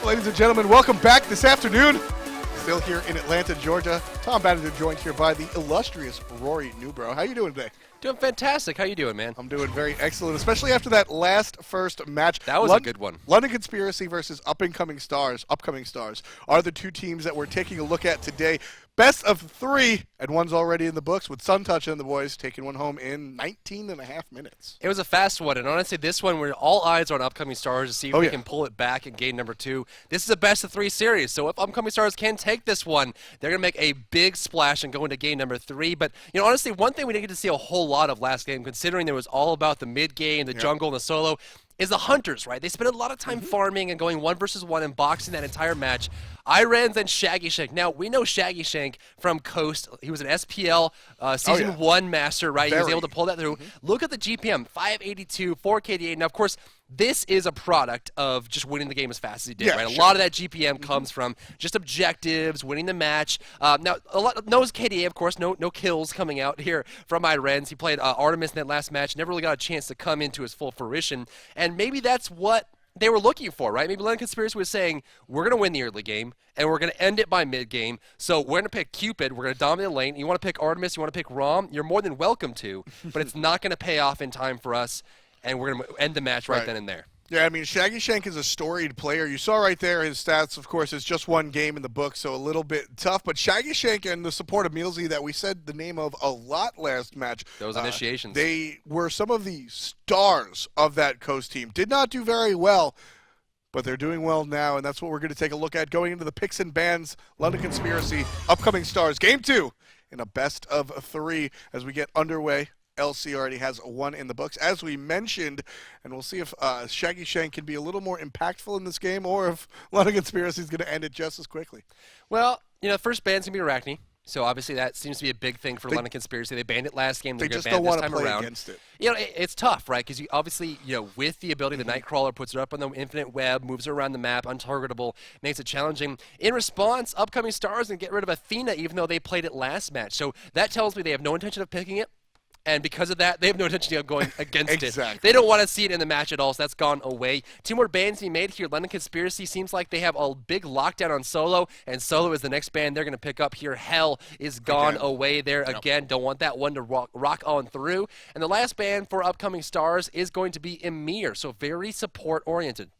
ladies and gentlemen, welcome back this afternoon. Still here in Atlanta, Georgia. Tom Bannister joined here by the illustrious Rory Newbrow. How you doing today? Doing fantastic. How you doing, man? I'm doing very excellent, especially after that last first match. That was a good one. London Conspiracy versus Upcoming Stars are the two teams that we're taking a look at today. Best of three, and one's already in the books with Suntouch and the boys taking one home in 19 and a half minutes. It was a fast one, and honestly, this one, where all eyes are on Upcoming Stars to see if we can pull it back in game number 2. This is a best of 3 series, so if Upcoming Stars can take this one, they're going to make a big splash and go into game number 3. But, you know, honestly, one thing we didn't get to see a whole lot of last game, considering there was all about the mid-game, the jungle, and the solo, is the Hunters, right? They spent a lot of time farming and going 1 versus 1 and boxing that entire match. hi-rez and Shaggy Shank. Now, we know Shaggy Shank from Coast. He was an SPL Season 1 master, right? He was able to pull that through. Look at the GPM, 582, 4KD8. Now, of course, this is a product of just winning the game as fast as he did, right? A lot of that GPM comes from just objectives, winning the match. Now, no KDA, of course, no kills coming out here from hi-rez. He played Artemis in that last match, never really got a chance to come into his full fruition. And maybe that's what they were looking for, right? Maybe London Conspiracy was saying, we're going to win the early game, and we're going to end it by mid-game. So we're going to pick Cupid. We're going to dominate the lane. You want to pick Artemis, you want to pick Rom, you're more than welcome to, but it's not going to pay off in time for us, and we're going to end the match right then and there. Yeah, I mean, Shaggy Shank is a storied player. You saw right there his stats, of course, it's just one game in the book, so a little bit tough. But Shaggy Shank and the support of Mealsy that we said the name of a lot last match. Those initiations. They were some of the stars of that Coast team. Did not do very well, but they're doing well now, and that's what we're going to take a look at going into the picks and bans, London Conspiracy, Upcoming Stars, Game 2 in a best of 3 as we get underway. LC already has 1 in the books, as we mentioned, and we'll see if Shaggy Shank can be a little more impactful in this game or if London Conspiracy is going to end it just as quickly. Well, you know, first ban's going to be Arachne. So obviously that seems to be a big thing for London Conspiracy. They banned it last game. They're going to ban it this time around. Against it. You know, it's tough, right? Because you obviously, you know, with the ability, the Nightcrawler puts it up on the infinite web, moves around the map, untargetable, makes it challenging. In response, Upcoming Stars and get rid of Athena, even though they played it last match. So that tells me they have no intention of picking it. And because of that, they have no intention of going against it. They don't want to see it in the match at all, so that's gone away. 2 more bans to be made here. London Conspiracy seems like they have a big lockdown on Solo, and Solo is the next band they're going to pick up here. Hell is gone away there again. Don't want that one to rock on through. And the last ban for Upcoming Stars is going to be Emir, so very support-oriented.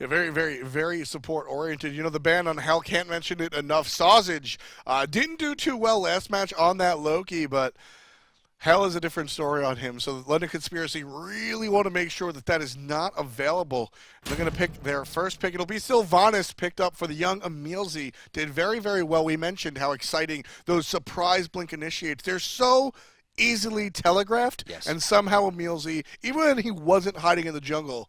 Yeah, very, very, very support-oriented. You know, the ban on Hell, can't mention it enough. Sausage didn't do too well last match on that Loki, but Hell is a different story on him, so the London Conspiracy really want to make sure that that is not available. They're going to pick their first pick. It'll be Sylvanus, picked up for the young Emilzy. Did very, very well. We mentioned how exciting those surprise blink initiates. They're so easily telegraphed, and somehow Emilzy, even when he wasn't hiding in the jungle,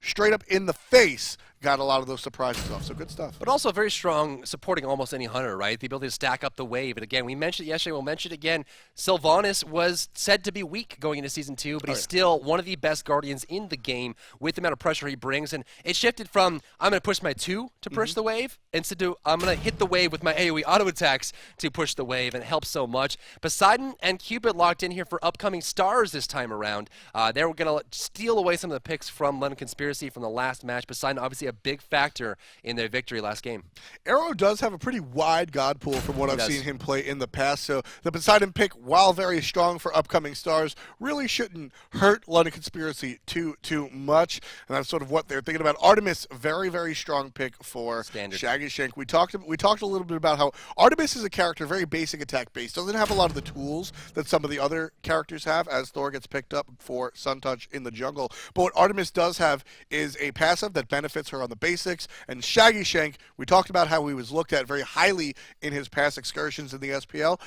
straight up in the face, got a lot of those surprises off. So good stuff. But also very strong supporting almost any hunter, right? The ability to stack up the wave. And again, we mentioned it yesterday, we'll mention it again. Sylvanus was said to be weak going into Season 2, but he's still one of the best Guardians in the game with the amount of pressure he brings. And it shifted from, I'm going to push my 2 to push the wave, instead to, I'm going to hit the wave with my AoE auto attacks to push the wave, and it helps so much. Poseidon and Cupid locked in here for Upcoming Stars this time around. They were going to steal away some of the picks from London Conspiracy from the last match. Poseidon, obviously a big factor in their victory last game. Arrow does have a pretty wide god pool from what I've seen him play in the past, so the Poseidon pick, while very strong for Upcoming Stars, really shouldn't hurt London Conspiracy too much, and that's sort of what they're thinking about. Artemis, very, very strong pick for Shaggy Shank. We talked a little bit about how Artemis is a character, very basic attack based, doesn't have a lot of the tools that some of the other characters have, as Thor gets picked up for Suntouch in the jungle. But what Artemis does have is a passive that benefits her on the basics, and Shaggy Shank, we talked about how he was looked at very highly in his past excursions in the SPL.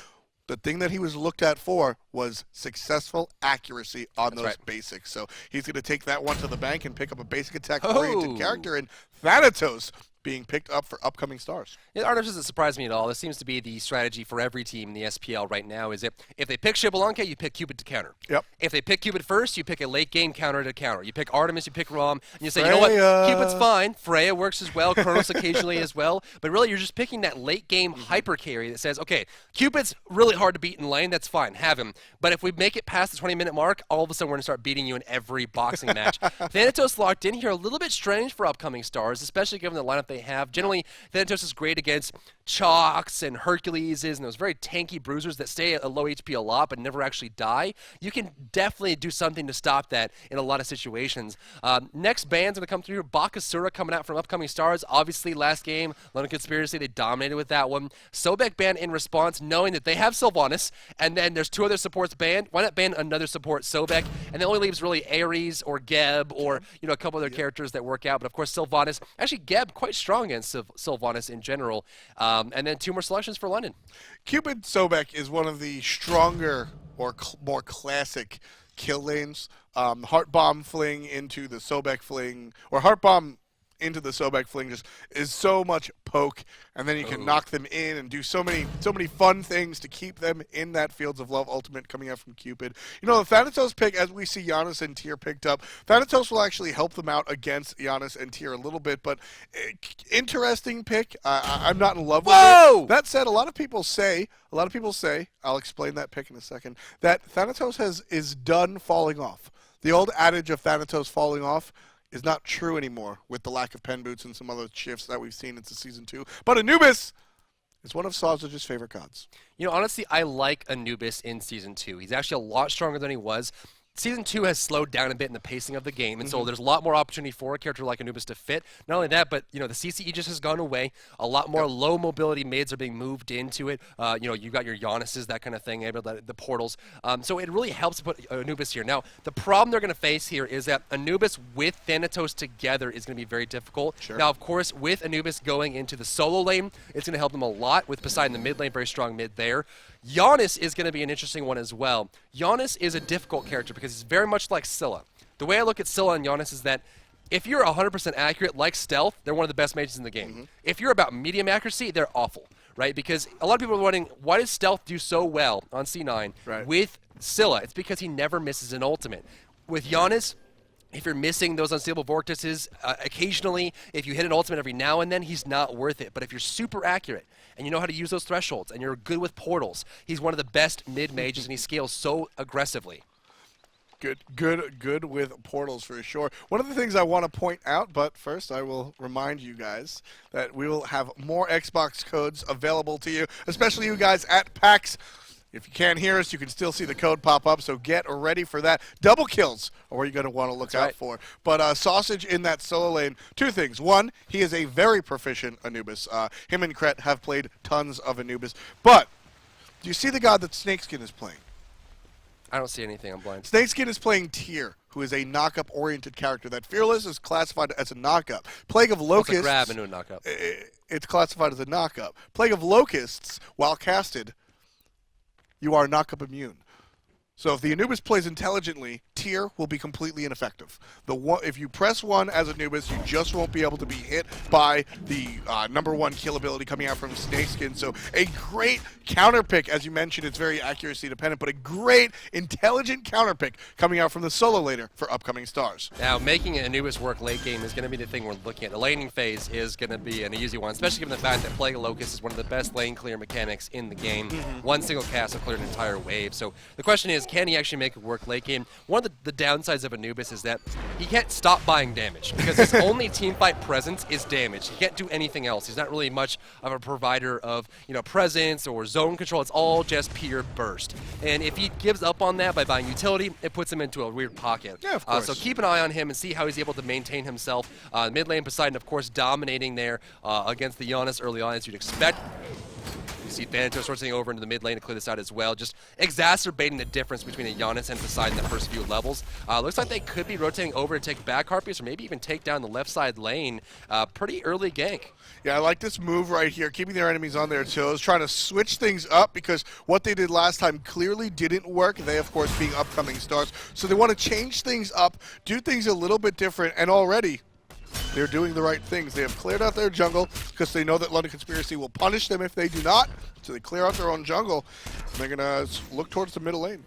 The thing that he was looked at for was successful accuracy on those basics. So he's going to take that one to the bank and pick up a basic attack-oriented character in Thanatos. being picked up for upcoming stars. Yeah, Artemis doesn't surprise me at all. This seems to be the strategy for every team in the SPL right now, is if they pick Xbalanque, you pick Cupid to counter. Yep. If they pick Cupid first, you pick a late game counter to counter. You pick Artemis, you pick Rom, and you say, you know what, Cupid's fine. Freya works as well, Kronos occasionally as well, but really you're just picking that late game hyper carry that says, okay, Cupid's really hard to beat in lane, that's fine, have him. But if we make it past the 20-minute mark, all of a sudden we're going to start beating you in every boxing match. Thanatos locked in here, a little bit strange for upcoming stars, especially given the lineup they have. Generally, Thanatos is great against Chalks and Herculeses and those very tanky bruisers that stay at a low HP a lot but never actually die. You can definitely do something to stop that in a lot of situations. Next band's going to come through here. Bakasura coming out from upcoming stars. Obviously, last game, London Conspiracy, they dominated with that one. Sobek banned in response, knowing that they have Sylvanus, and then there's 2 other supports banned. Why not ban another support, Sobek? And that only leaves really Ares or Geb or a couple other characters that work out. But of course, Sylvanus. Actually, Geb quite strong against Sylvanus in general. And then 2 more selections for London. Cupid Sobek is one of the stronger or more classic kill lanes. Heart Bomb fling into the Sobek fling, or Heart Bomb into the Sobek fling just is so much poke, and then you can knock them in and do so many fun things to keep them in that Fields of Love ultimate coming out from Cupid. You know, the Thanatos pick, as we see Janus and Tyr picked up, Thanatos will actually help them out against Janus and Tyr a little bit, but interesting pick. I'm not in love with it. That said, a lot of people say, I'll explain that pick in a second, that Thanatos is done falling off. The old adage of Thanatos falling off is not true anymore with the lack of pen boots and some other shifts that we've seen into Season 2. But Anubis is one of Sausage's favorite gods. You know, honestly, I like Anubis in Season 2. He's actually a lot stronger than he was. Season 2 has slowed down a bit in the pacing of the game, and so there's a lot more opportunity for a character like Anubis to fit. Not only that, but the CCE just has gone away. A lot more low mobility mids are being moved into it. You got your Januses, that kind of thing, the portals. So it really helps to put Anubis here. Now, the problem they're going to face here is that Anubis with Thanatos together is going to be very difficult. Sure. Now, of course, with Anubis going into the solo lane, it's going to help them a lot. With Poseidon in the mid lane, very strong mid there. Janus is going to be an interesting one as well. Janus is a difficult character because he's very much like Scylla. The way I look at Scylla and Janus is that if you're 100% accurate, like Stealth, they're one of the best mages in the game. If you're about medium accuracy, they're awful, right? Because a lot of people are wondering, why does Stealth do so well on C9 with Scylla? It's because he never misses an ultimate. With Janus, if you're missing those unstable vortices occasionally, if you hit an ultimate every now and then, he's not worth it. But if you're super accurate and you know how to use those thresholds and you're good with portals, he's one of the best mid-mages and he scales so aggressively. Good with portals for sure. One of the things I want to point out, but first I will remind you guys that we will have more Xbox codes available to you, especially you guys at PAX. If you can't hear us, you can still see the code pop up, so get ready for that. Double kills are what you're going to want to look out for. But Sausage in that solo lane, 2 things. 1, he is a very proficient Anubis. Him and Kret have played tons of Anubis. But do you see the god that Snakeskin is playing? I don't see anything. I'm blind. Snakeskin is playing Tyr, who is a knock-up-oriented character. That Fearless is classified as a knock-up. Plague of Locusts... It's a grab into a knock-up. It's classified as a knock-up. Plague of Locusts, while casted, you are knock-up immune. So if the Anubis plays intelligently, Tyr will be completely ineffective. If you press 1 as Anubis, you just won't be able to be hit by the #1 kill ability coming out from Snakeskin. So a great counter pick, as you mentioned, it's very accuracy dependent, but a great intelligent counter pick coming out from the solo laner for upcoming stars. Now, making Anubis work late game is going to be the thing we're looking at. The laning phase is going to be an easy one, especially given the fact that Plague of Locust is one of the best lane clear mechanics in the game. One single cast will clear an entire wave. So the question is, can he actually make it work late game? One of the downsides of Anubis is that he can't stop buying damage because his only teamfight presence is damage. He can't do anything else. He's not really much of a provider of presence or zone control. It's all just pure burst. And if he gives up on that by buying utility, it puts him into a weird pocket. Yeah, of course. So keep an eye on him and see how he's able to maintain himself. Mid lane Poseidon, of course, dominating there against the Janus early on, as you'd expect. You see Thanatos rotating over into the mid lane to clear this out as well, just exacerbating the difference between a Janus and Poseidon in the first few levels. Looks like they could be rotating over to take back Harpies or maybe even take down the left side lane. Pretty early gank. Yeah, I like this move right here, keeping their enemies on their toes, trying to switch things up because what they did last time clearly didn't work. They, of course, being upcoming stars. So they want to change things up, do things a little bit different, and already they're doing the right things. They have cleared out their jungle because they know that London Conspiracy will punish them if they do not. So they clear out their own jungle. And they're going to look towards the middle lane.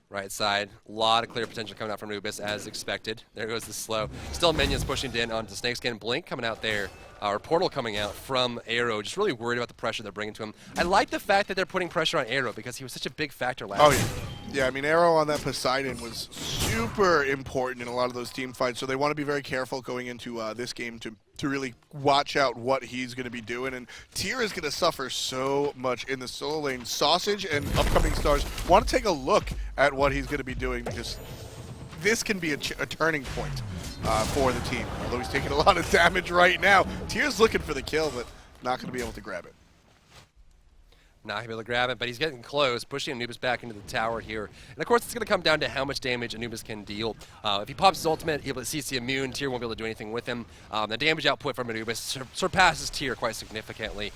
Right side, a lot of clear potential coming out from Anubis as expected. There goes the slow. Still minions pushing in onto Snakeskin. Blink coming out there. Or Portal coming out from Arrow. Just really worried about the pressure they're bringing to him. I like the fact that they're putting pressure on Arrow because he was such a big factor last year. Yeah, I mean, Arrow on that Poseidon was super important in a lot of those team fights, so they want to be very careful going into this game to really watch out what he's going to be doing. And Tyr is going to suffer so much in the solo lane. Sausage and upcoming stars want to take a look at what he's going to be doing because this can be a turning point for the team. Although he's taking a lot of damage right now. Tyr's looking for the kill, but not going to be able to grab it. Not going to be able to grab it, but he's getting close, pushing Anubis back into the tower here. And of course, it's going to come down to how much damage Anubis can deal. If he pops his ultimate, he'll be able to CC immune. Tyr won't be able to do anything with him. The damage output from Anubis surpasses Tyr quite significantly.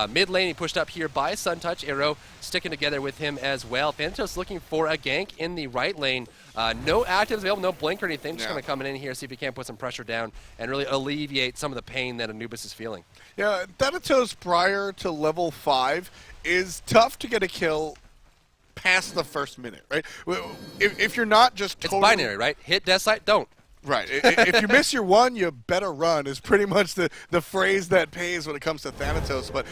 Mid lane, he pushed up here by Suntouch. Arrow sticking together with him as well. Thanatos looking for a gank in the right lane. No actives available, no blink or anything. Just going to come in here, see if he can put some pressure down and really alleviate some of the pain that Anubis is feeling. Yeah, Thanatos prior to level 5 is tough to get a kill past the first minute, right? If you're not just totally... It's binary, right? Hit death site, don't. Right. If you miss your one, you better run is pretty much the phrase that pays when it comes to Thanatos. But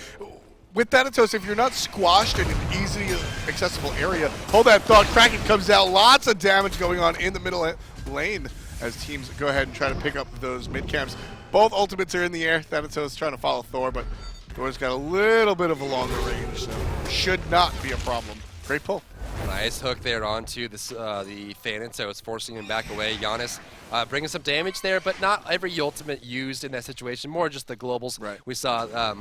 with Thanatos, if you're not squashed in an easy, accessible area, hold that thought. Kraken comes out. Lots of damage going on in the middle lane as teams go ahead and try to pick up those mid camps. Both ultimates are in the air. Thanatos trying to follow Thor, but Thor's got a little bit of a longer range, so should not be a problem. Great pull. Nice hook there onto this, the Thanatos, forcing him back away. Janus bringing some damage there, but not every ultimate used in that situation. More just the globals. Right. We saw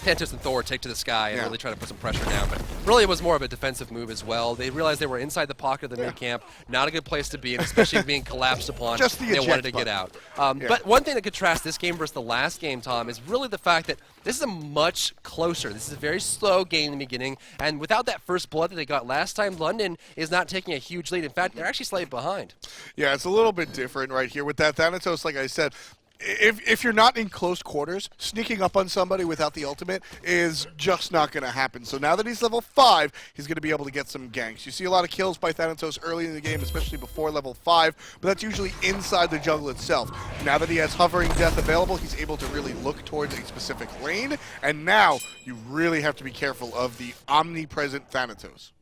Thanatos and Thor take to the sky and really try to put some pressure down, but really it was more of a defensive move as well. They realized they were inside the pocket of the mid camp, not a good place to be, and especially being collapsed upon. Just the they wanted to button. Get out. But one thing that contrasts this game versus the last game, Tom, is really the fact that this is a much closer. This is a very slow game in the beginning, and without that first blood that they got last time, London is not taking a huge lead. In fact, they're actually slightly behind. Yeah, it's a little bit different right here with that Thanatos. Like I said, if you're not in close quarters, sneaking up on somebody without the ultimate is just not going to happen. So now that he's level 5, he's going to be able to get some ganks. You see a lot of kills by Thanatos early in the game, especially before level 5, but that's usually inside the jungle itself. Now that he has hovering death available, he's able to really look towards a specific lane, and now you really have to be careful of the omnipresent Thanatos.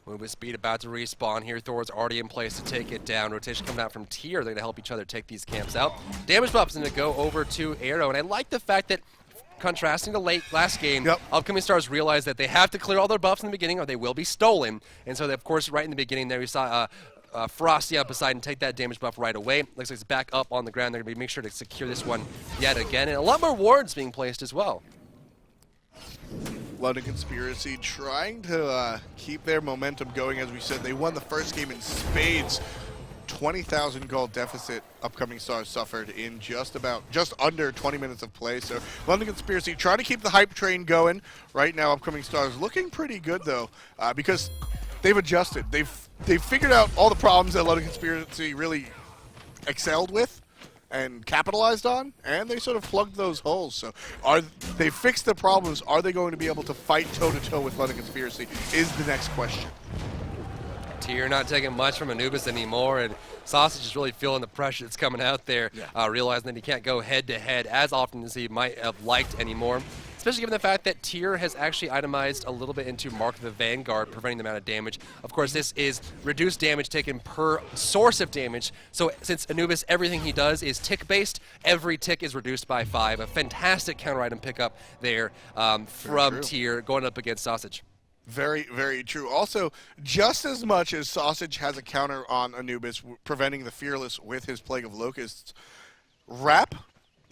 Movement speed about to respawn here. Thor's already in place to take it down. Rotation coming out from Tyr. They're going to help each other take these camps out. Damage buff's going to go over to Arrow. And I like the fact that, contrasting to last game, upcoming stars realize that they have to clear all their buffs in the beginning or they will be stolen. And so, of course, right in the beginning there we saw Frosty on Poseidon take that damage buff right away. Looks like it's back up on the ground. They're going to make sure to secure this one yet again. And a lot more wards being placed as well. London Conspiracy trying to keep their momentum going. As we said, they won the first game in spades. 20,000 gold deficit upcoming stars suffered in just under 20 minutes of play. So London Conspiracy trying to keep the hype train going. Right now, upcoming stars looking pretty good though, because they've adjusted. They've figured out all the problems that London Conspiracy really excelled with and capitalized on, and they sort of plugged those holes. So they fixed the problems. Are they going to be able to fight toe-to-toe with London Conspiracy is the next question. Tyr not taking much from Anubis anymore, and Sausage is really feeling the pressure that's coming out there, realizing that he can't go head-to-head as often as he might have liked anymore. Especially given the fact that Tyr has actually itemized a little bit into Mark of the Vanguard, preventing the amount of damage. Of course, this is reduced damage taken per source of damage. So since Anubis, everything he does is tick-based, every tick is reduced by 5. A fantastic counter-item pickup there from Tyr going up against Sausage. Very, very true. Also, just as much as Sausage has a counter on Anubis, preventing the Fearless with his Plague of Locusts, Wrap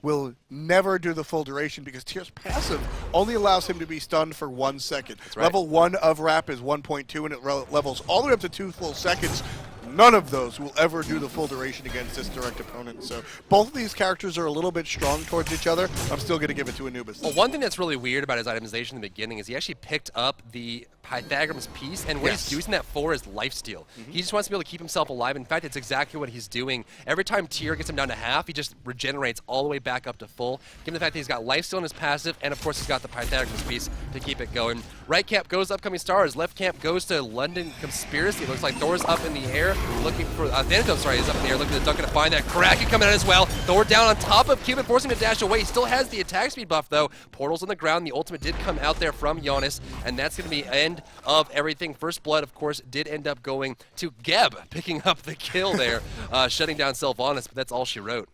will never do the full duration because Tyr's passive only allows him to be stunned for 1 second. That's right. Level 1 of Wrap is 1.2 and it levels all the way up to 2 full seconds. none of those will ever do the full duration against this direct opponent. So both of these characters are a little bit strong towards each other. I'm still going to give it to Anubis. Well, one thing that's really weird about his itemization in the beginning is he actually picked up the Pythagoras piece, and what he's using that for is lifesteal. He just wants to be able to keep himself alive. In fact, it's exactly what he's doing. Every time Tyr gets him down to half, he just regenerates all the way back up to full. Given the fact that he's got lifesteal in his passive, and of course he's got the Pythagoras piece to keep it going. Right camp goes Upcoming Stars. Left camp goes to London Conspiracy. It looks like Thor's up in the air, looking for Thanatos. Sorry, he's up in the air, looking to duck and to find that Kraken coming out as well. Thor down on top of Cupid, forcing him to dash away. He still has the attack speed buff though. Portals on the ground. The ultimate did come out there from Janus, and that's going to be end of everything. First blood, of course, did end up going to Geb, picking up the kill there, shutting down Sylvanus, but that's all she wrote.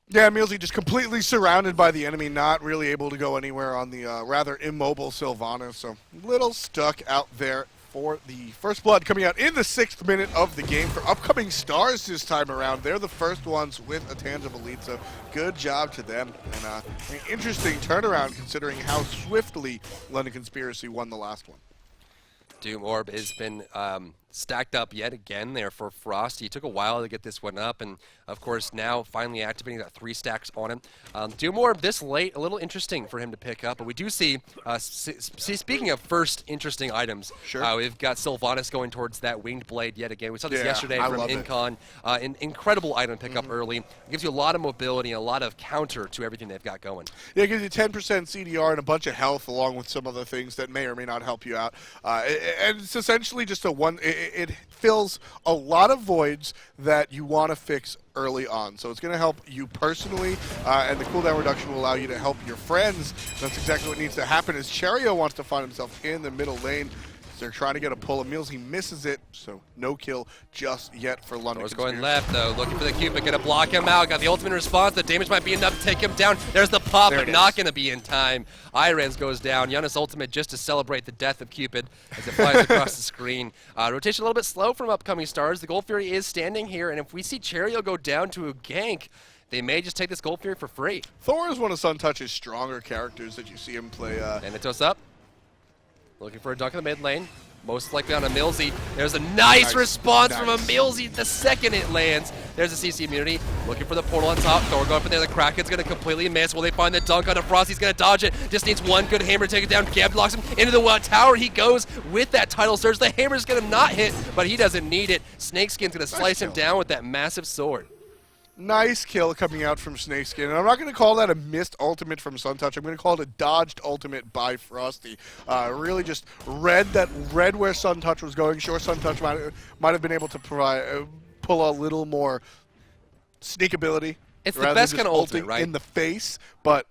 Yeah, Milsey just completely surrounded by the enemy, not really able to go anywhere on the rather immobile Sylvanus, so a little stuck out there for the first blood coming out in the 6th minute of the game for Upcoming Stars this time around. They're the first ones with a tangible lead, so good job to them. And an interesting turnaround considering how swiftly London Conspiracy won the last one. Doom Orb has been stacked up yet again there for Frosty. It took a while to get this one up, and of course now finally activating, got 3 stacks on him. Doom Orb this late, a little interesting for him to pick up, but we do see, speaking of first interesting items, we've got Sylvanus going towards that Winged Blade yet again. We saw this yesterday from Incon. An incredible item pickup early. It gives you a lot of mobility and a lot of counter to everything they've got going. Yeah, it gives you 10% CDR and a bunch of health along with some other things that may or may not help you out. And it's essentially just a one... It fills a lot of voids that you want to fix early on. So it's going to help you personally, and the cooldown reduction will allow you to help your friends. That's exactly what needs to happen as Cherio wants to find himself in the middle lane. They're trying to get a pull of Mills. He misses it, so no kill just yet for London. Thor's going left, though, looking for the Cupid. Gonna block him out. Got the ultimate response. The damage might be enough to take him down. There's the pop, but not gonna be in time. hi-rez goes down. Janus ultimate just to celebrate the death of Cupid as it flies across the screen. Rotation a little bit slow from Upcoming Stars. The Gold Fury is standing here, and if we see Cherio go down to a gank, they may just take this Gold Fury for free. Thor is one of Suntouch's stronger characters that you see him play. Thanatos up. Looking for a dunk in the mid lane. Most likely on a Milsey. There's a nice response from a Milsey the second it lands. There's a CC immunity. Looking for the portal on top. Thor going up in there. The Kraken's going to completely miss. Will they find the dunk on a Frost? He's going to dodge it. Just needs one good hammer to take it down. Gab locks him into the tower. He goes with that tidal surge. The hammer's going to not hit, but he doesn't need it. Snakeskin's going to slice him down with that massive sword. Nice kill coming out from Snakeskin, and I'm not going to call that a missed ultimate from Suntouch. I'm going to call it a dodged ultimate by Frosty. Really just read where Suntouch was going. Sure, Suntouch might have been able to pull a little more sneak ability. It's the best kind of ultimate, right? In the face, but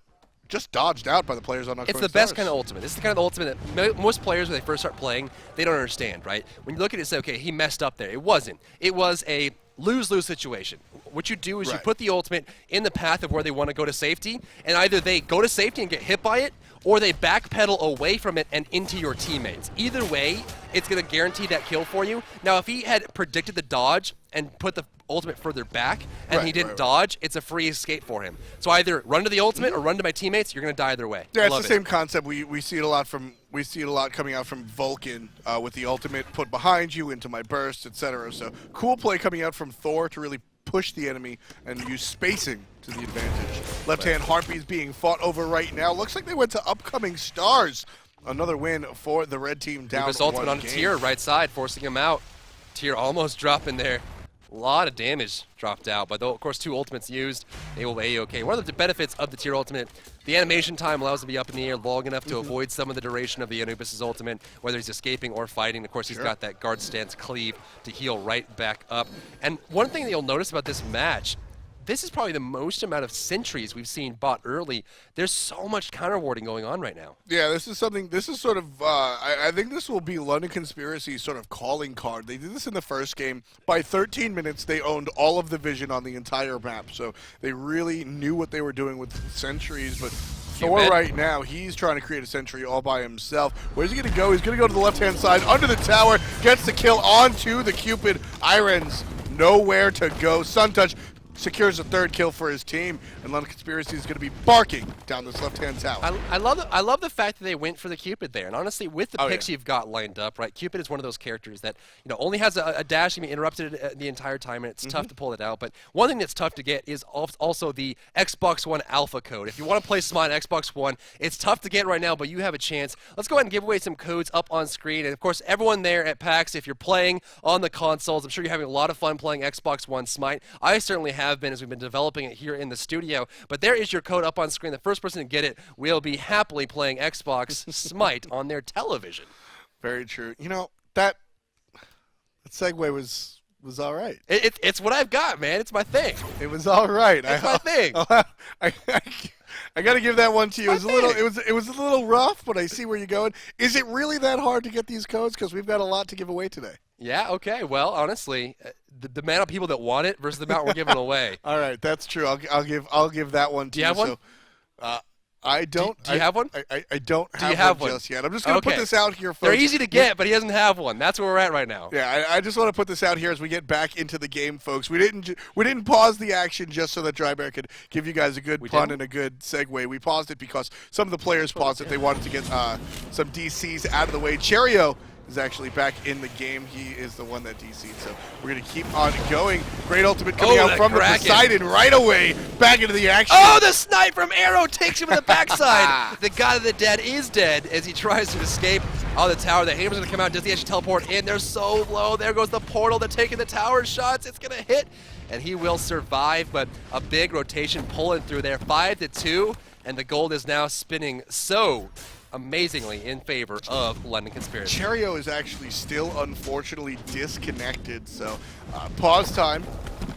just dodged out by the players on Upcoming Stars. It's the best kind of ultimate. This is the kind of ultimate that most players, when they first start playing, they don't understand, right? When you look at it and say, okay, he messed up there. It wasn't. It was a lose-lose situation. What you do is you put the ultimate in the path of where they want to go to safety, and either they go to safety and get hit by it, or they backpedal away from it and into your teammates. Either way, it's going to guarantee that kill for you. Now, if he had predicted the dodge and put the ultimate further back and he didn't dodge, it's a free escape for him. So either run to the ultimate or run to my teammates. You're going to die either way. Yeah, it's the same concept. We see it a lot from coming out from Vulcan with the ultimate put behind you into my burst, etc. So cool play coming out from Thor to really push the enemy and use spacing to the advantage. Left-hand Harpies being fought over right now. Looks like they went to Upcoming Stars. Another win for the red team down Anubis ultimate on a Tyr right side, forcing him out. Tyr almost dropping there. A lot of damage dropped out, but of course 2 ultimates used, they will be A-okay. One of the benefits of the Tyr ultimate, the animation time allows him to be up in the air long enough to avoid some of the duration of the Anubis' ultimate, whether he's escaping or fighting. Of course, he's got that guard stance cleave to heal right back up. And one thing that you'll notice about this match, this is probably the most amount of sentries we've seen bought early. There's so much counter-warding going on right now. Yeah, this is sort of, I think this will be London Conspiracy's sort of calling card. They did this in the first game. By 13 minutes, they owned all of the vision on the entire map. So they really knew what they were doing with sentries. But Thor right now, he's trying to create a sentry all by himself. Where's he going to go? He's going to go to the left-hand side, under the tower, gets the kill onto the Cupid. hi-rez nowhere to go. Suntouch secures a third kill for his team, and London Conspiracy is going to be barking down this left-hand tower. I love the fact that they went for the Cupid there, and honestly, with the picks you've got lined up, right? Cupid is one of those characters that only has a dash, can be interrupted the entire time, and it's tough to pull it out. But one thing that's tough to get is also the Xbox One Alpha code. If you want to play Smite on Xbox One, it's tough to get right now, but you have a chance. Let's go ahead and give away some codes up on screen, and of course, everyone there at PAX, if you're playing on the consoles, I'm sure you're having a lot of fun playing Xbox One Smite. I certainly have been as we've been developing it here in the studio, but there is your code up on screen. The first person to get it will be happily playing Xbox Smite on their television. Very true. That segue was all right. It's what I've got, man. It's my thing. It was all right. It's my thing. I got to give that one to you. It was a little rough, but I see where you're going. Is it really that hard to get these codes? Because we've got a lot to give away today. Yeah, okay. Well, honestly, the amount of people that want it versus the amount we're giving away. All right, that's true. I'll give that one to you. Do you have one? So, I don't. Do you have one? I don't have one just yet. I'm just going to put this out here, folks. They're easy to get, but he doesn't have one. That's where we're at right now. Yeah, I just want to put this out here as we get back into the game, folks. We didn't pause the action just so that Drybear could give you guys a good pun and a good segue. We paused it because some of the players paused it. They wanted to get some DCs out of the way. Cherio is actually back in the game. He is the one that DC'd, so we're going to keep on going. Great ultimate coming out from the Poseidon right away, back into the action. Oh, the snipe from Arrow takes him in the backside. The God of the Dead is dead as he tries to escape on the tower. The Hammer's going to come out. Does he actually teleport in? They're so low. There goes the portal. They're taking the tower shots. It's going to hit, and he will survive, but a big rotation pulling through there. 5-2, and the gold is now spinning so amazingly in favor of London Conspiracy. Cherio is actually still unfortunately disconnected, so pause time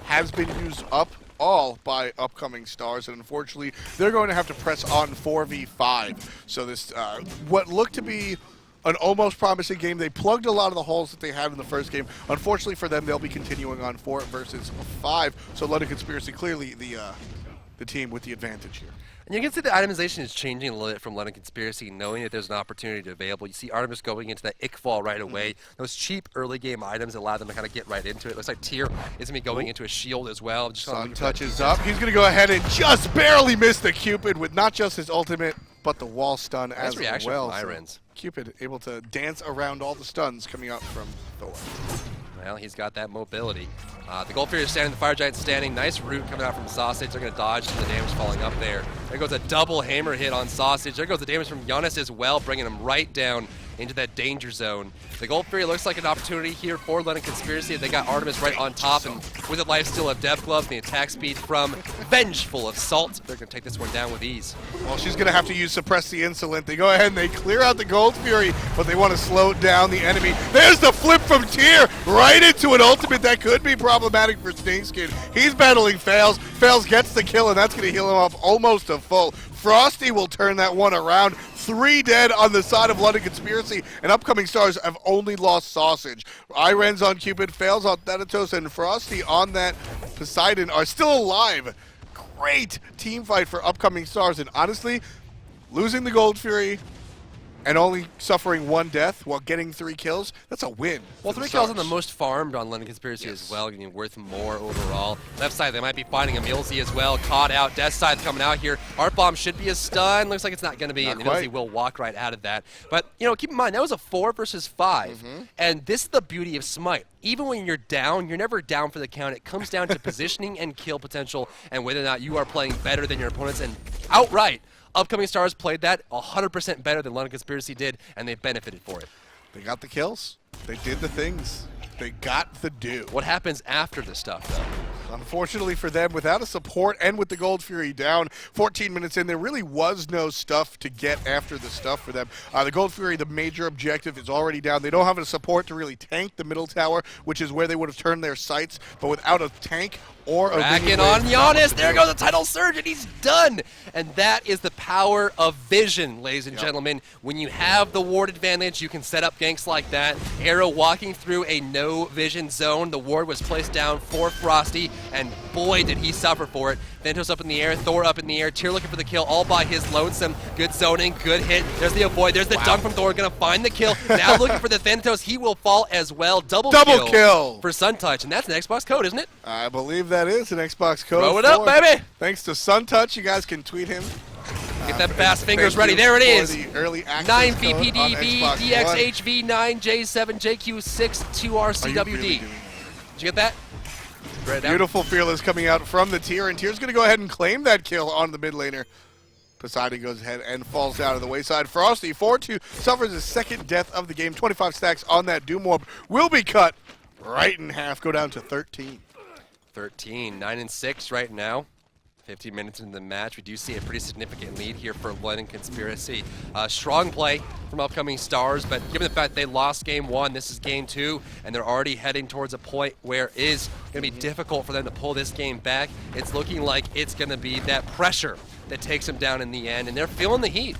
has been used up all by upcoming stars, and unfortunately they're going to have to press on 4v5. So this what looked to be an almost promising game, they plugged a lot of the holes that they had in the first game. Unfortunately for them, they'll be continuing on 4 versus 5, so London Conspiracy clearly the team with the advantage here. And you can see the itemization is changing a little bit from London Conspiracy, knowing that there's an opportunity available. You see Artemis going into that Ickfall right away. Those cheap early game items allow them to kind of get right into it. Looks like Tyr is going to be going into a shield as well. Sun touches up. He's going to go ahead and just barely miss the Cupid with not just his ultimate, but the wall stun as well. From hi-rez. Cupid able to dance around all the stuns coming out from Thor. Well, he's got that mobility. The Gold Fury is standing, the Fire Giant's standing. Nice root coming out from Sausage. They're going to dodge some of the damage falling up there. There goes a double hammer hit on Sausage. There goes the damage from Janus as well, bringing him right down into that danger zone. The Gold Fury looks like an opportunity here for London Conspiracy. They got Artemis right on top, and with the lifesteal of Death Glove, the attack speed from Vengeful Assault, they're going to take this one down with ease. Well, she's going to have to use Suppress the Insolent. They go ahead and they clear out the Gold Fury, but they want to slow down the enemy. There's the flip from Tyr right into an ultimate that could be problematic for Stingskin. He's battling Fails. Fails gets the kill, and that's going to heal him off almost to full. Frosty will turn that one around. 3 dead on the side of London Conspiracy, and upcoming stars have only lost Sausage. hi-rez on Cupid, Fails on Thanatos, and Frosty on that Poseidon are still alive. Great team fight for upcoming stars, and honestly, losing the Gold Fury and only suffering 1 death while getting 3 kills, that's a win. Well, 3 kills on the most farmed on London Conspiracy as well, getting worth more overall. Left side, they might be finding a Milsey as well, caught out. Death side coming out here. Art Bomb should be a stun. Looks like it's not going to be, and Milsey will walk right out of that. But, keep in mind, that was a 4 versus 5, and this is the beauty of Smite. Even when you're down, you're never down for the count. It comes down to positioning and kill potential, and whether or not you are playing better than your opponents, and outright, upcoming stars played that 100% better than London Conspiracy did, and they benefited for it. They got the kills. They did the things. They got the do. What happens after the stuff, though? Unfortunately for them, without a support and with the Gold Fury down, 14 minutes in, there really was no stuff to get after the stuff for them. The Gold Fury, the major objective, is already down. They don't have a support to really tank the middle tower, which is where they would have turned their sights. But without a tank or a Cracking on Janus. There goes the title surge, and he's done. And that is the power of vision, ladies and gentlemen. When you have the ward advantage, you can set up ganks like that. Arrow walking through a no vision zone. The ward was placed down for Frosty, and boy, did he suffer for it. Thanatos up in the air, Thor up in the air, Tyr looking for the kill all by his lonesome. Good zoning, good hit. There's the avoid, there's the dunk from Thor, gonna find the kill. Now looking for the Thanatos, he will fall as well. Double kill for Suntouch, and that's an Xbox code, isn't it? I believe that is an Xbox code. Throw it up, baby! Thanks to Suntouch, you guys can tweet him. Get that fast fingers ready. There it is. The early 9VPDV DXHV9J7JQ6 2RCWD. Did you get that? Beautiful Fearless coming out from the Tyr, and Tyr's going to go ahead and claim that kill on the mid laner. Poseidon goes ahead and falls down to the wayside. Frosty, 4-2, suffers his second death of the game. 25 stacks on that Doom Orb will be cut right in half, go down to 13. 13, 9-6 right now. 15 minutes into the match, we do see a pretty significant lead here for London Conspiracy. Strong play from upcoming stars, but given the fact they lost game 1, this is game 2, and they're already heading towards a point where it is going to be difficult for them to pull this game back. It's looking like it's going to be that pressure that takes them down in the end, and they're feeling the heat.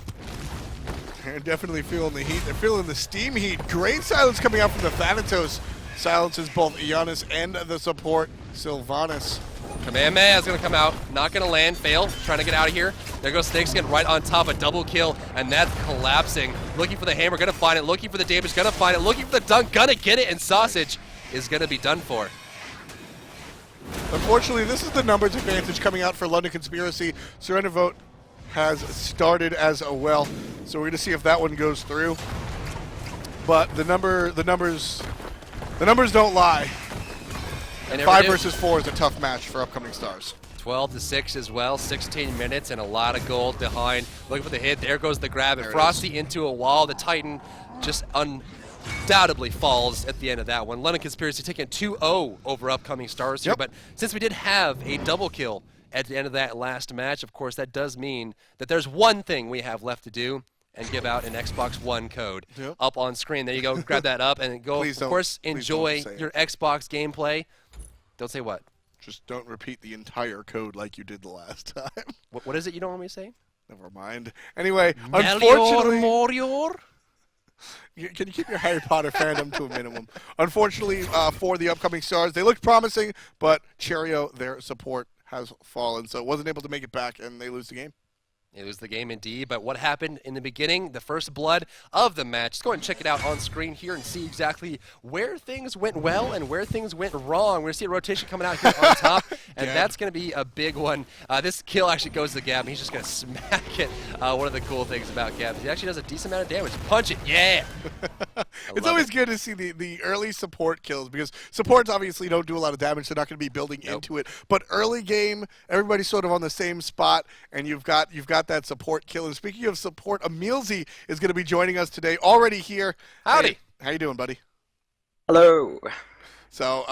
They're definitely feeling the heat. They're feeling the steam heat. Great silence coming out from the Thanatos. Silences both Janus and the support, Sylvanus. Kamehameha is going to come out, not going to land, fail, trying to get out of here. There goes Snakeskin right on top, a double kill, and that's collapsing. Looking for the hammer, going to find it, looking for the damage, going to find it, looking for the dunk, going to get it, and Sausage is going to be done for. Unfortunately, this is the numbers advantage coming out for London Conspiracy. Surrender vote has started as well, so we're going to see if that one goes through. But the numbers don't lie. And 5 versus 4 is a tough match for upcoming stars. 12-6 as well, 16 minutes and a lot of gold behind. Looking for the hit, there goes the grab, and Frosty into a wall. The Titan just undoubtedly falls at the end of that one. London Conspiracy taking 2-0 over upcoming stars here, but since we did have a double kill at the end of that last match, of course, that does mean that there's one thing we have left to do, and give out an Xbox One code up on screen. There you go, grab that up and go, of course, enjoy your Xbox gameplay. Don't say what? Just don't repeat the entire code like you did the last time. What is it you don't want me to say? Never mind. Anyway, unfortunately... Morior? Can you keep your Harry Potter fandom to a minimum? Unfortunately, for the upcoming stars, they looked promising, but Cheerio, their support has fallen, so it wasn't able to make it back, and they lose the game. It was the game indeed, but what happened in the beginning, the first blood of the match, let's go ahead and check it out on screen here and see exactly where things went well and where things went wrong. We're going to see a rotation coming out here on top, and that's going to be a big one. This kill actually goes to Gab, and he's just going to smack it. One of the cool things about Gab is he actually does a decent amount of damage. Punch it, yeah! It's always good to see the early support kills, because supports obviously don't do a lot of damage. They're not going to be building into it. But early game, everybody's sort of on the same spot, and you've got that support kill. And speaking of support, Emilzy is going to be joining us today, already here. Howdy. Hey, how you doing, buddy? Hello. So,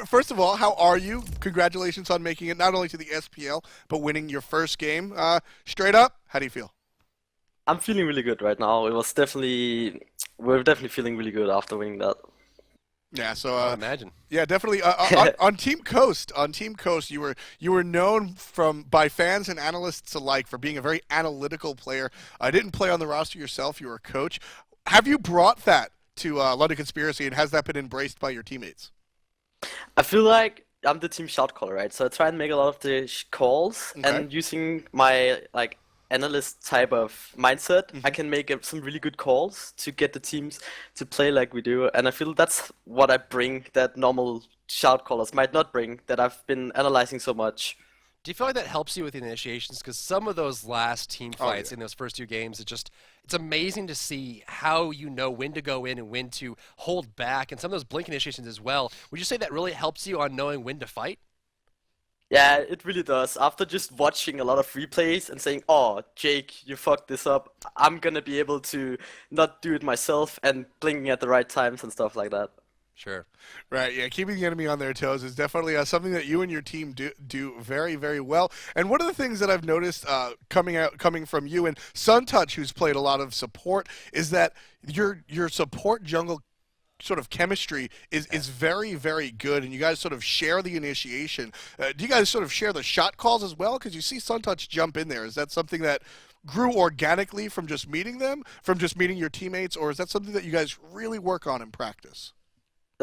first of all, how are you? Congratulations on making it not only to the SPL, but winning your first game. Straight up, how do you feel? I'm feeling really good right now. We're definitely feeling really good after winning that. Yeah, so I imagine. Yeah, definitely. On Team Coast, you were known by fans and analysts alike for being a very analytical player. I didn't play on the roster yourself. You were a coach. Have you brought that to London Conspiracy, and has that been embraced by your teammates? I feel like I'm the team shot caller, right? So I try and make a lot of the calls, and using my analyst type of mindset, I can make some really good calls to get the teams to play like we do, and I feel that's what I bring that normal shout callers might not bring, that I've been analyzing so much. Do you feel like that helps you with initiations? Because some of those last team fights in those first 2 games, it's amazing to see how you know when to go in and when to hold back, and some of those blink initiations as well. Would you say that really helps you on knowing when to fight? Yeah, it really does. After just watching a lot of replays and saying, oh, Jake, you fucked this up, I'm gonna be able to not do it myself and blinking at the right times and stuff like that. Sure. Right, yeah, keeping the enemy on their toes is definitely something that you and your team do very, very well. And one of the things that I've noticed coming from you and Suntouch, who's played a lot of support, is that your support jungle sort of chemistry is very, very good, and you guys sort of share the initiation. Do you guys sort of share the shot calls as well? Because you see Suntouch jump in there. Is that something that grew organically from just meeting them, from just meeting your teammates, or is that something that you guys really work on in practice?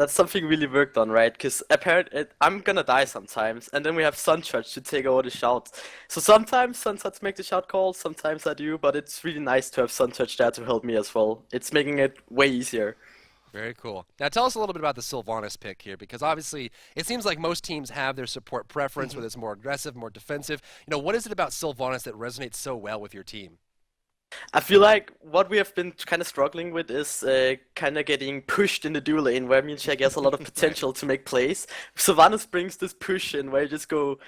that's something really worked on, right? Because apparently I'm gonna die sometimes, and then we have Sunshots to take over the shouts. So sometimes Sunshots make the shout call, sometimes I do, but it's really nice to have Sunshots there to help me as well. It's making it way easier. Very cool. Now tell us a little bit about the Sylvanus pick here, because obviously it seems like most teams have their support preference, whether it's more aggressive, more defensive. You know, what is it about Sylvanus that resonates so well with your team? I feel like what we have been kind of struggling with is kind of getting pushed in the dual lane, where me and Shaq has a lot of potential to make plays. Sylvanus brings this push in where you just go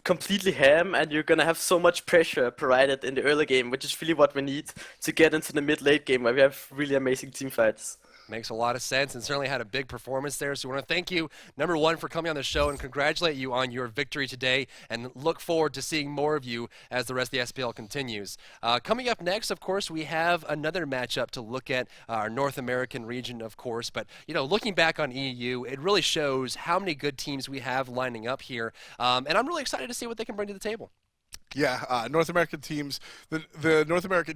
completely ham, and you're gonna have so much pressure provided in the early game, which is really what we need to get into the mid-late game where we have really amazing team fights. Makes a lot of sense, and certainly had a big performance there. So we want to thank you, number one, for coming on the show and congratulate you on your victory today, and look forward to seeing more of you as the rest of the SPL continues. Coming up next, of course, we have another matchup to look at, our North American region, of course. But, you know, looking back on EU, it really shows how many good teams we have lining up here, and I'm really excited to see what they can bring to the table. Yeah, North American teams, the North American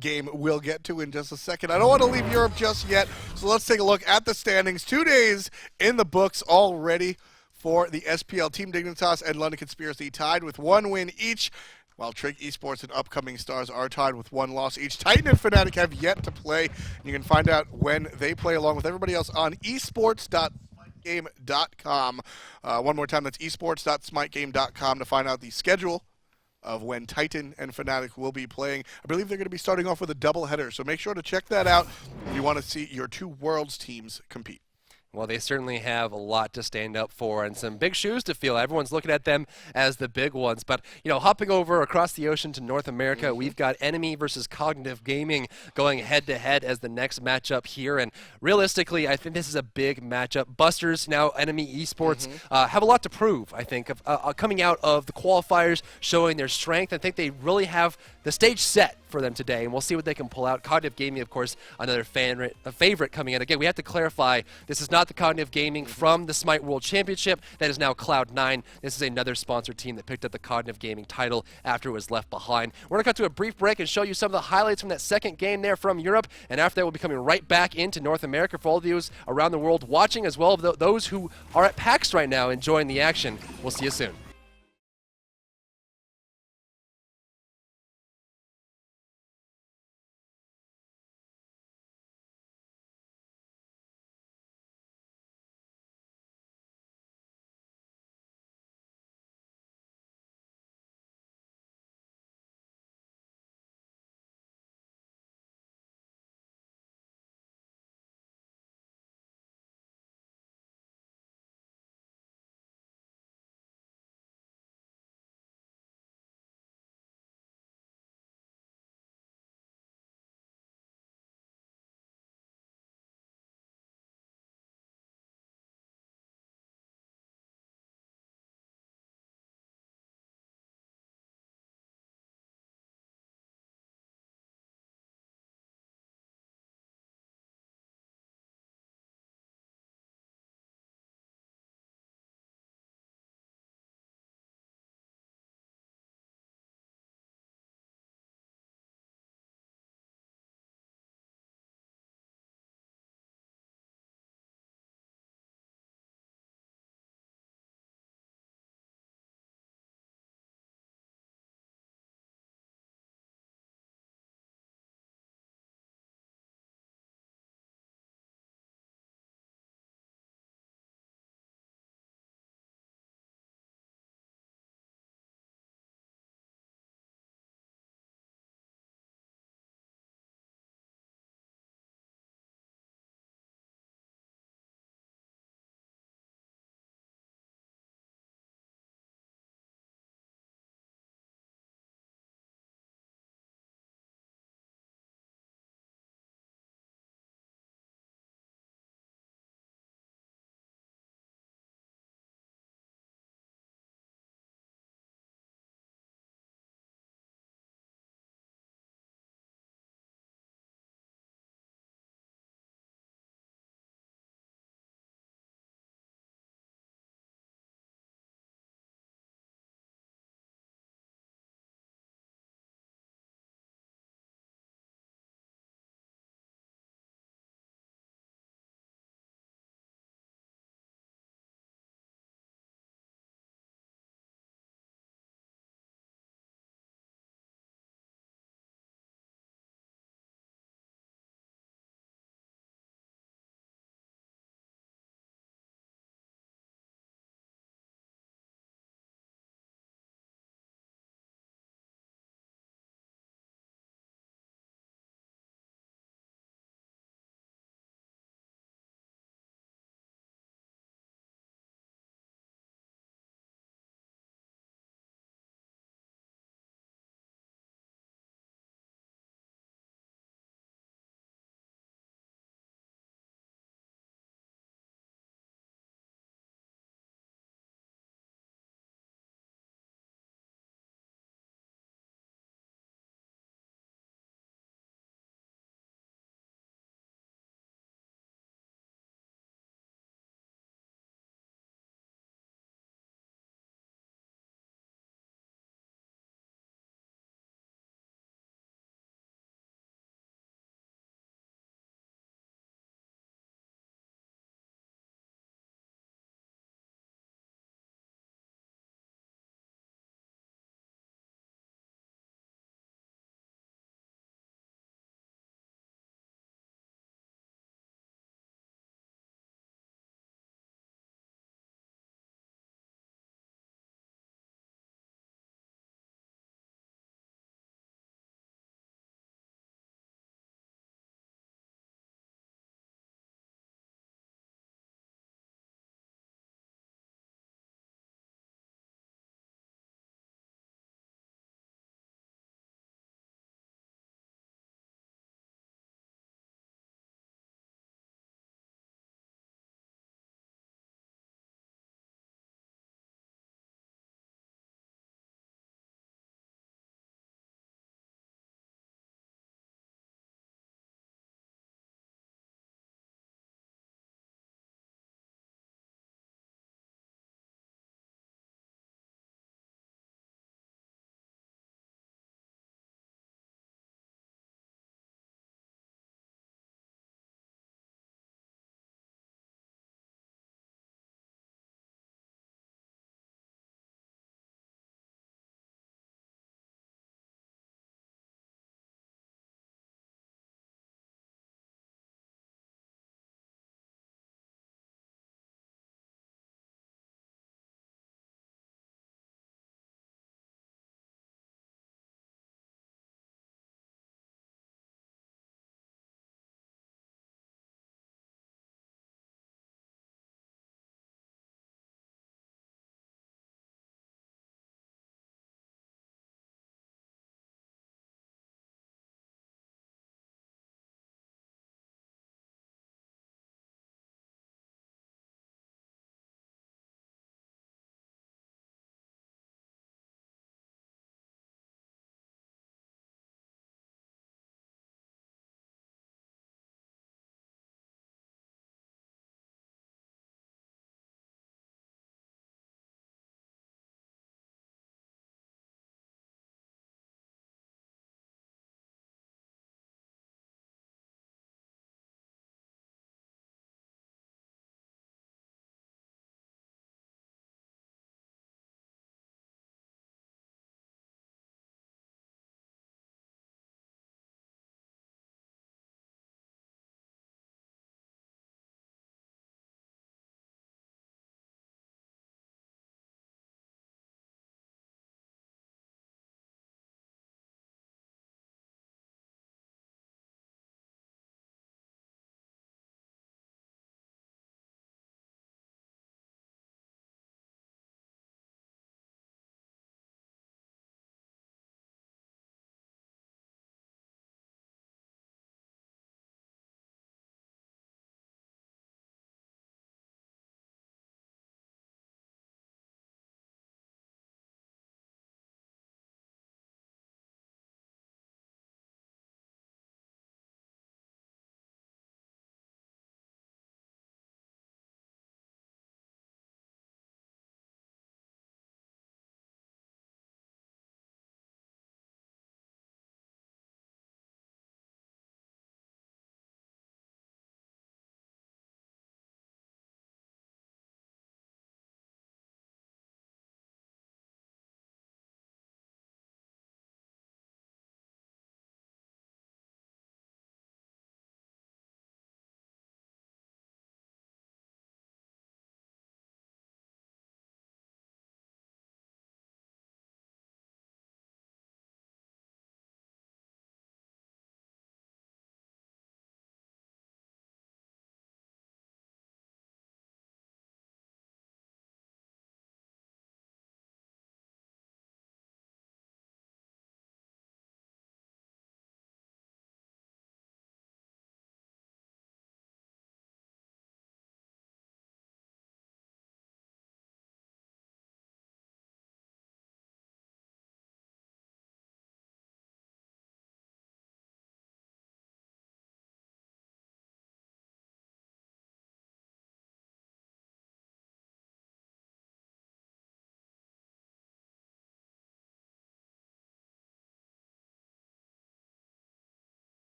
game we'll get to in just a second. I don't want to leave Europe just yet, so let's take a look at the standings. 2 days in the books already for the SPL. Team Dignitas and London Conspiracy tied with 1 win each, while Trig Esports and Upcoming Stars are tied with 1 loss each. Titan and Fnatic have yet to play. You can find out when they play along with everybody else on esports.smitegame.com. One more time, that's esports.smitegame.com to find out the schedule of when Titan and Fnatic will be playing. I believe they're going to be starting off with a doubleheader, so make sure to check that out if you want to see your 2 Worlds teams compete. Well, they certainly have a lot to stand up for and some big shoes to fill. Everyone's looking at them as the big ones. But, you know, hopping over across the ocean to North America, we've got Enemy versus Cognitive Gaming going head-to-head as the next matchup here. And realistically, I think this is a big matchup. Busters, now Enemy Esports, have a lot to prove, I think, of coming out of the qualifiers, showing their strength. I think they really have the stage set for them today, and we'll see what they can pull out. Cognitive Gaming, of course, another favorite coming in. Again, we have to clarify, this is not the Cognitive Gaming from the Smite World Championship. That is now Cloud9. This is another sponsored team that picked up the Cognitive Gaming title after it was left behind. We're going to cut to a brief break and show you some of the highlights from that second game there from Europe, and after that we'll be coming right back into North America for all of you around the world watching, as well as those who are at PAX right now enjoying the action. We'll see you soon.